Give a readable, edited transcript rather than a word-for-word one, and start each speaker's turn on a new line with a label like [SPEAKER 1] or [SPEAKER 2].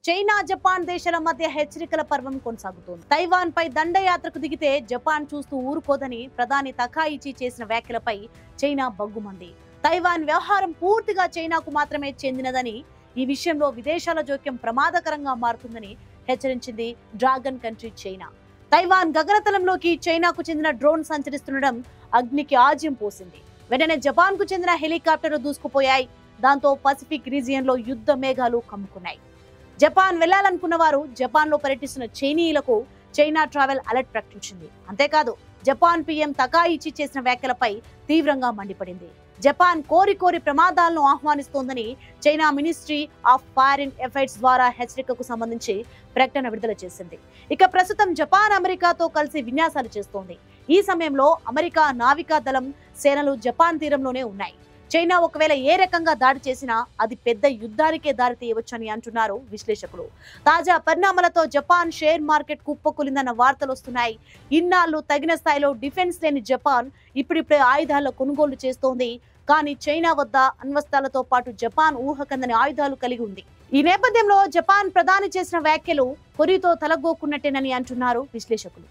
[SPEAKER 1] China Japan దేశాల మధ్య హెచ్చరికల పర్వం కొనసాగుతోంది. తైవాన్ పై దండయాత్రకు దిగితే జపాన్ చూస్తూ ఊరుకోదని ప్రధాని తకాయిచి చేసిన వ్యాఖ్యలపై చైనా బగ్గుమంది. తైవాన్ వ్యవహారం పూర్తిగా చైనాకు మాత్రమే చెందినదని, ఈ విషయంలో విదేశాల జోక్యం ప్రమాదకరంగా మారుతుందని హెచ్చరించింది డ్రాగన్ కంట్రీ చైనా. తైవాన్ గగనతలంలోకి చైనాకు చెందిన డ్రోన్ సంచరిస్తుండడం అగ్నికి ఆజ్యం పోసింది. వెంటనే జపాన్ కు చెందిన హెలికాప్టర్లు దూసుకుపోయాయి. దాంతో పసిఫిక్ రీజియన్ లో యుద్ధ మేఘాలు కమ్ముకున్నాయి. జపాన్ వెళ్లాలనుకున్న వారు జపాన్ లో పర్యటిస్తున్న చైనీయులకు చైనా ట్రావెల్ అలర్ట్ ప్రకటించింది. అంతేకాదు జపాన్ పీఎం తకాయిచి చేసిన వ్యాఖ్యలపై తీవ్రంగా మండిపడింది. జపాన్ కోరి కోరి ప్రమాదాలను ఆహ్వానిస్తోందని China ministry of foreign affairs ద్వారా హెచ్చరికకు సంబంధించి ప్రకటన విడుదల చేసింది. ఇక ప్రస్తుతం జపాన్ అమెరికాతో కలిసి విన్యాసాలు చేస్తోంది. ఈ సమయంలో అమెరికా నావికా దళం సేనలు జపాన్ తీరంలోనే ఉన్నాయి. చైనా ఒకవేళ ఏ రకంగా దాడి చేసినా అది పెద్ద యుద్ధానికే దారి తీయవచ్చని అంటున్నారు విశ్లేషకులు. తాజా పరిణామాలతో జపాన్ షేర్ మార్కెట్ కుప్పకూలిందన్న వార్తలు వస్తున్నాయి. ఇన్నాళ్లు తగిన స్థాయిలో డిఫెన్స్ లేని జపాన్ ఇప్పుడిప్పుడే ఆయుధాల కొనుగోలు చేస్తోంది. కానీ చైనా వద్ద అణ్వస్త్రాలతో పాటు జపాన్ ఊహకందని ఆయుధాలు కలిగి ఉంది. ఈ నేపథ్యంలో జపాన్ ప్రధాని చేసిన వ్యాఖ్యలు కొరితో తలగోక్కున్నట్టేనని అంటున్నారు విశ్లేషకులు.